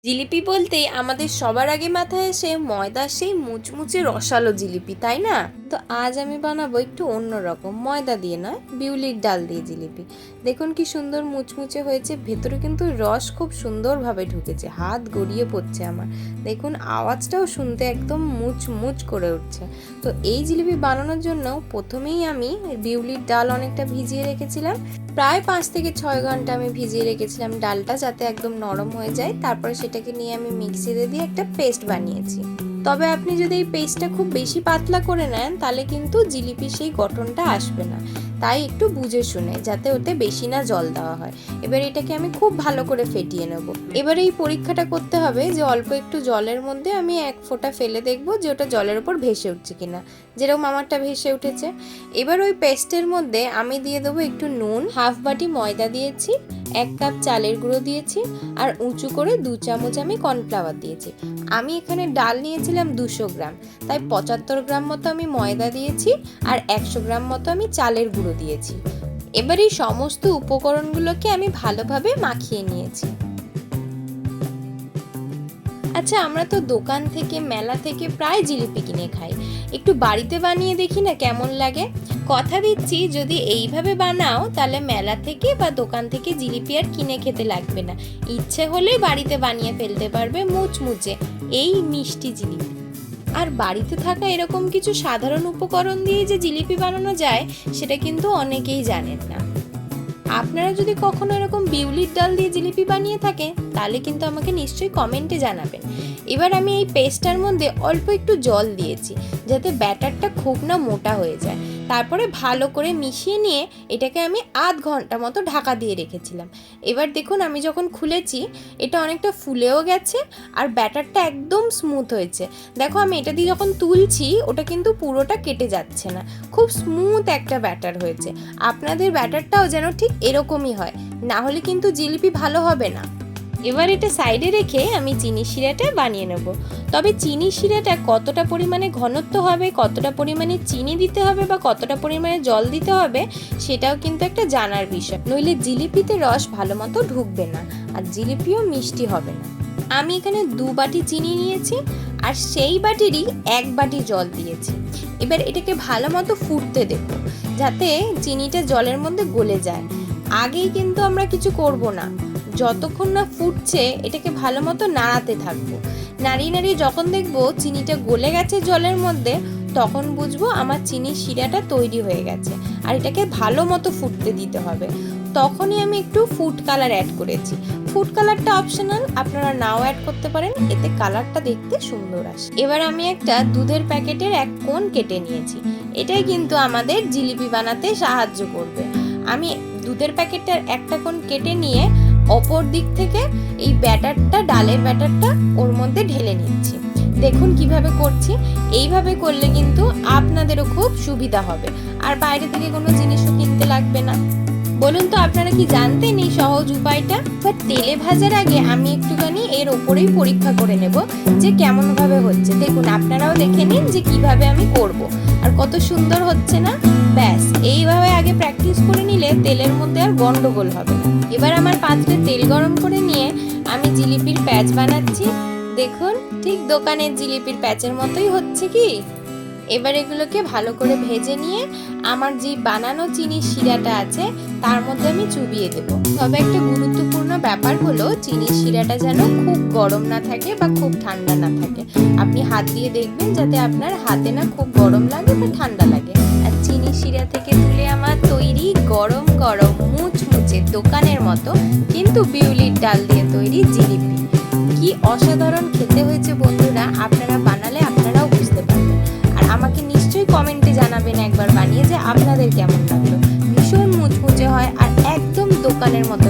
জিলিপি বলতেই আমাদের সবার আগে মাথায় আসে ময়দার সেই মুচমুচে রসালো জিলিপি, তাই না? তো আজ আমি বানাবো একটু অন্যরকম, ময়দা দিয়ে নয়, বিউলির ডাল দিয়ে জিলিপি। দেখুন কি সুন্দর মুচমুচে হয়েছে, ভেতরে কিন্তু রস খুব সুন্দরভাবে ঢুকেছে, হাত গড়িয়ে পড়ছে আমার। দেখুন আওয়াজটাও শুনতে একদম মুচমুচ করে উঠছে। তো এই জিলিপি বানানোর জন্য প্রথমেই আমি বিউলির ডাল অনেকটা ভিজিয়ে রেখেছিলাম। প্রায় 5 থেকে 6 ঘন্টা আমি ভিজিয়ে রেখেছিলাম ডালটা, যাতে একদম নরম হয়ে যায়। তারপরে সেটাকে নিয়ে আমি মিক্সিতে দিয়ে একটা পেস্ট বানিয়েছি। তবে আপনি যদি এই পেস্টটা খুব বেশি পাতলা করে নেন তাহলে কিন্তু জিলিপির সেই গঠনটা আসবে না। তাই একটু বুঝে শুনে, যাতে ওতে বেশি না জল দেওয়া হয়। এবার এটাকে আমি খুব ভালো করে ফেটিয়ে নেব। এবার এই পরীক্ষাটা করতে হবে যে অল্প একটু জলের মধ্যে আমি এক ফোঁটা ফেলে দেখবো যে ওটা জলের উপর ভেসে উঠছে কিনা। যেরকম আমারটা ভেসে উঠেছে। এবার ওই পেস্টের মধ্যে আমি দিয়ে দেবো একটু নুন, হাফ বাটি ময়দা দিয়েছি, 1 কাপ চালের গুঁড়ো দিয়েছি, আর উঁচু করে 2 চামচ আমি কর্নফ্লাওয়ার দিয়েছি। আমি এখানে ডাল নিয়েছিলাম 200 গ্রাম, তাই 75 গ্রাম মতো আমি ময়দা দিয়েছি, আর 100 গ্রাম মতো আমি চালের গুঁড়ো দিয়েছি। এবার এই সমস্ত উপকরণগুলোকে আমি ভালোভাবে মাখিয়ে নিয়েছি। আচ্ছা, আমরা তো দোকান থেকে, মেলা থেকে প্রায় জিলিপি কিনে খাই। একটু বাড়িতে বানিয়ে দেখি না কেমন লাগে। কথা দিচ্ছি, যদি এইভাবে বানাও তাহলে মেলা থেকে বা দোকান থেকে জিলিপি আর কিনে খেতে লাগবে না। ইচ্ছে হলেই বাড়িতে বানিয়ে ফেলতে পারবে মুচমুচে এই মিষ্টি জিলিপি। আর বাড়িতে থাকা এরকম কিছু সাধারণ উপকরণ দিয়ে যে জিলিপি বানানো যায়, সেটা কিন্তু অনেকেই জানেন না। আপনারা যদি কখনো এরকম বিউলির ডাল দিয়ে জিলিপি বানিয়ে থাকে তাহলে কিন্তু আমাকে নিশ্চয়ই কমেন্টে জানাবেন। এবার আমি এই পেস্টটার মধ্যে অল্প একটু জল দিয়েছি, যাতে ব্যাটারটা খুব না মোটা হয়ে যায়। তারপরে ভালো করে মিশিয়ে নিয়ে এটাকে আমি আধ ঘন্টা মতো ঢাকা দিয়ে রেখেছিলাম। এবার দেখুন আমি যখন খুলেছি, এটা অনেকটা ফুলেও গেছে আর ব্যাটারটা একদম স্মুথ হয়েছে। দেখো আমি এটা দিয়ে যখন তুলছি ওটা কিন্তু পুরোটা কেটে যাচ্ছে না, খুব স্মুথ একটা ব্যাটার হয়েছে। আপনাদের ব্যাটারটাও যেন ঠিক এরকমই হয়, না হলে কিন্তু জিলিপি ভালো হবে না। এবার এটা সাইডে রেখে আমি চিনি শিরাটা বানিয়ে নেব। তবে চিনি শিরাটা কতটা পরিমাণে ঘনত্ব হবে, কতটা পরিমাণে চিনি দিতে হবে বা কতটা পরিমাণে জল দিতে হবে, সেটাও কিন্তু একটা জানার বিষয়। নইলে জিলিপিতে রস ভালো মতো ঢুকবে না আর জিলিপিও মিষ্টি হবে না। আমি এখানে 2 বাটি চিনি নিয়েছি আর সেই বাটিরই 1 বাটি জল দিয়েছি। এবার এটাকে ভালো মতো ফুটতে দেব, যাতে চিনিটা জলের মধ্যে গলে যায়। আগেই কিন্তু আমরা কিছু করব না, যতক্ষণ না ফুটছে এটাকে ভালো মতো নাড়াতে থাকবো। নাড়িয়ে নাড়িয়ে যখন দেখবো চিনিটা গলে গেছে জলের মধ্যে, তখন বুঝবো আমার চিনির শিরাটা তৈরি হয়ে গেছে। আর এটাকে ভালো মতো ফুটতে দিতে হবে। তখনই আমি একটু ফুড কালার অ্যাড করেছি। ফুড কালারটা অপশনাল, আপনারা নাও অ্যাড করতে পারেন, এতে কালারটা দেখতে সুন্দর আসে। এবার আমি একটা দুধের প্যাকেটের 1 কোণ কেটে নিয়েছি। এটাই কিন্তু আমাদের জিলিপি বানাতে সাহায্য করবে। আমি দুধের প্যাকেটটার একটা কোণ কেটে নিয়ে অপর দিক থেকে এই ব্যাটারটা, ডালের ব্যাটারটা ওর মধ্যে ঢেলে নিচ্ছি। দেখুন কিভাবে করছি। এইভাবে করলে কিন্তু আপনাদেরও খুব সুবিধা হবে, আর বাইরে থেকে কোনো জিনিসও কিনতে লাগবে না। বলুন তো, আপনারা কি জানতেন এই সহজ উপায়টা? বা তেলে ভাজার আগে আমি একটুখানি এর ওপরেই পরীক্ষা করে নেব যে কেমন ভাবে হচ্ছে। দেখুন আপনারাও দেখে নিন যে কিভাবে আমি করব, আর কত সুন্দর হচ্ছে না। ব্যাস, এইভাবে আগে প্র্যাকটিস করে নিলে তেলের মধ্যে আর গন্ডগোল হবে না। এবার আমার পাত্রে তেল গরম করে নিয়ে আমি জিলিপির প্যাচ বানাচ্ছি। দেখুন ঠিক দোকানের জিলিপির প্যাচের মতোই হচ্ছে কি। এবার এগুলোকে ভালো করে ভেজে নিয়ে আমার যে বানানো চিনির শিরাটা আছে তার মধ্যে আমি চুবিয়ে দেবো। তবে একটা গুরুত্বপূর্ণ ব্যাপার হলো, চিনির শিরাটা যেন খুব গরম না থাকে বা খুব ঠান্ডা না থাকে। আপনি হাত দিয়ে দেখবেন যাতে আপনার হাতে না খুব গরম লাগে বা ঠান্ডা লাগে। আর চিনির শিরা থেকে তুলে আমার তৈরি গরম গরম মুচমুচে দোকানের মতো কিন্তু বিউলির ডাল দিয়ে তৈরি জিলিপি। কি অসাধারণ খেতে হয়েছে বন্ধুরা! আপনারা বানালে আপনারাও বুঝতে পারবেন। আর আমাকে নিশ্চয়ই কমেন্টে জানাবেন একবার বানিয়ে যে আপনাদের কেমন লাগলো। ভীষণ মুচমুচে হয় আর একদম দোকানের মতো